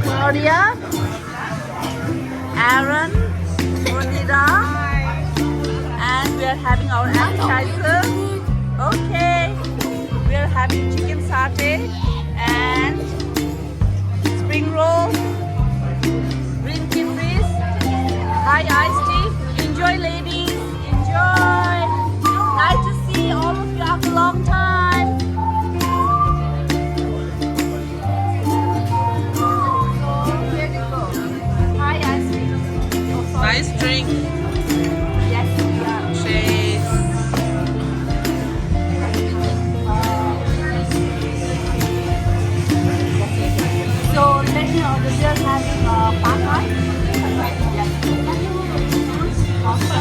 Claudia, Aaron, Monida, and we are having our appetizer. Okay, we are having chicken satay and spring roll, green tea please. Hi iced tea. Enjoy ladies, enjoy. Nice to see all of you after a long time. Here you go. Hi iced tea. Oh, sorry. Nice drink. Yes, yeah. Cheers. So let me order. We are having pad thai. Yes. Also,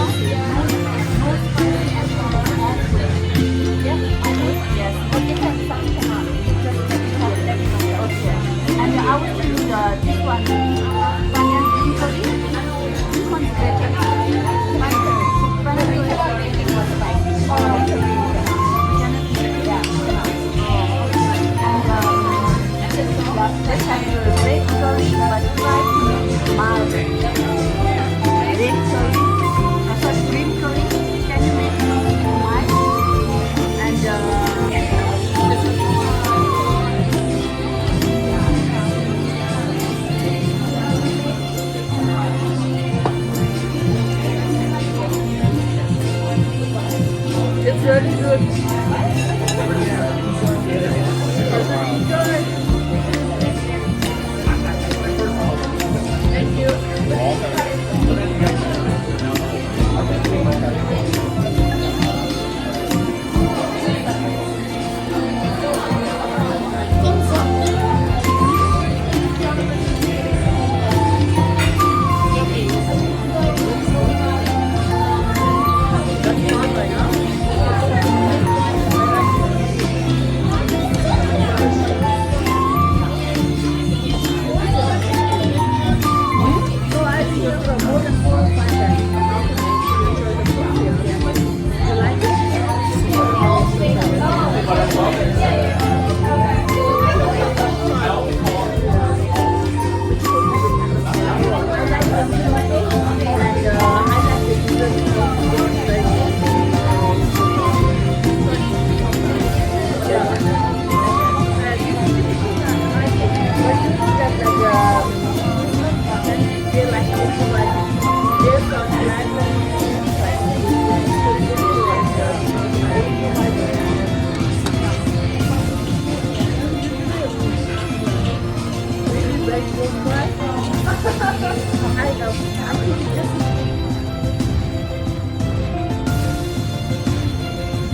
yes. But you can start cannot. Just let me know. Okay. And I will do this one. Onion green curry. This one is better. Let's have your red curry, but try to make it mild. Red curry, sorry, green curry. Can you make it mild? And it's really good. Thank you.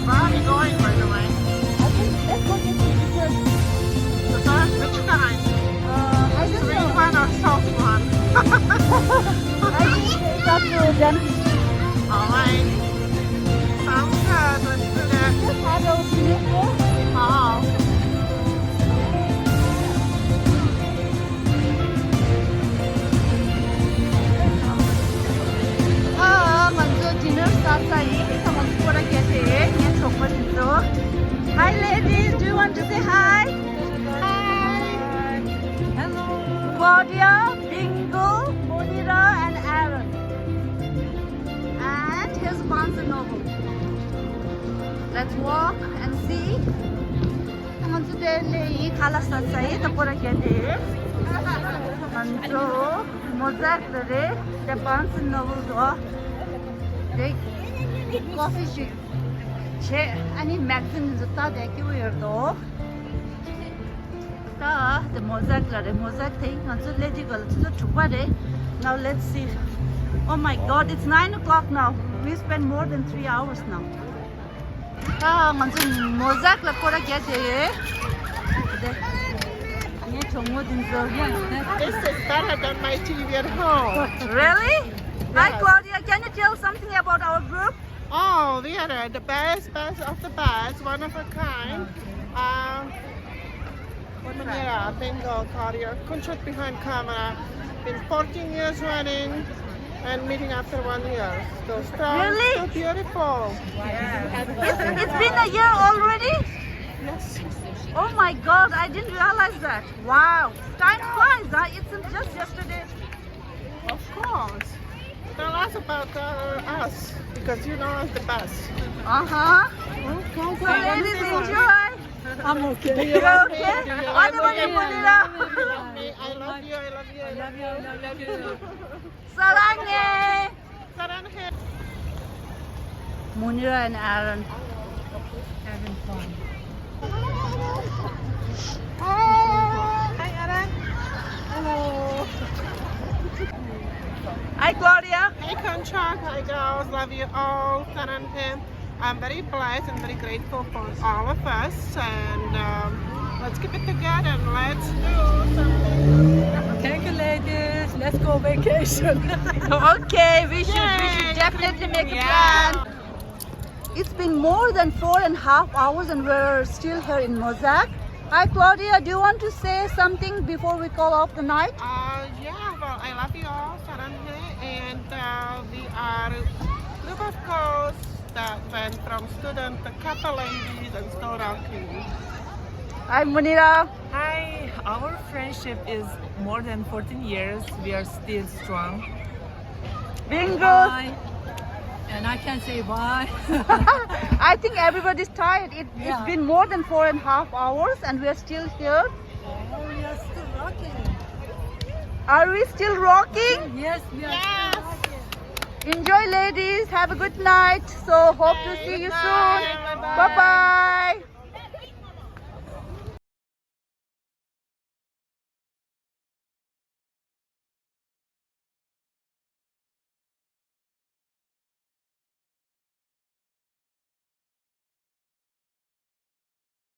Where are we going, by the way? The first, which kind? Sweet one or salty one? Alright. Sounds good. Let's do that. Oh. Dinner starts someone's gonna get it. Hi ladies, do you want to say hi? Hi. Hello. Claudia, Bingo, Monira and Aaron. And here's Barnes and Noble. Let's walk and see. Someone's today khala starts the pura get it. And so Mozart the Barnes and Noble coffee shop. Che ani magazine jutta dekhiyo herdo. Ta the mozak thing hansu lady gal chu thukpa de. Now let's see. Oh my god, it's 9 o'clock now. We spent more than 3 hours now. Ta hansu mozak la pora kya chahiye? Ye chongmo din so. This is better than my TV at home. Really? Hi Yes. Claudia, can you tell something about our group? Oh, we are the best of the best, one of a kind. Manera, Bengal Carrier, Kunchut behind camera. Been 14 years running and meeting after 1 year. So strong, Really? so beautiful. It's been a year already? Yes. Oh my God, I didn't realize that. Wow, time flies. Huh? It's just yesterday. Of course. Tell us about us because you know us the best. Uh-huh. Okay. So ladies, enjoy. I'm okay. You okay? What about you, Munira? I love you. I love you. I love you. I love you. Saranghe. Saranghe. Munira and Aaron. Having fun. Hi, Aaron. Hello. Hi, Claudia. Hey, Gangtok. Hi, girls. Love you all. Saranghe. I'm very blessed and very grateful for all of us. And let's keep it together and let's do something. Thank you, ladies. Let's go vacation. Okay, we should Yay. definitely make a Yeah. plan. It's been more than 4.5 hours and we're still here in Mosaic. Hi, Claudia. Do you want to say something before we call off the night? Yeah, well, I love you all, Saranghe. And we are a group of girls that went from student to couple ladies and still rocking. Hi, Munira. Hi, our friendship is more than 14 years. We are still strong. Bingo. Bye. And I can't say bye. I think everybody's tired. It's Yeah. been more than 4.5 hours and we're still here. Oh, we are still rocking. Are we still rocking? Yes, we are Yes. still rocking. Enjoy, ladies. Have a good night. So hope to see you soon. Bye. Bye-bye.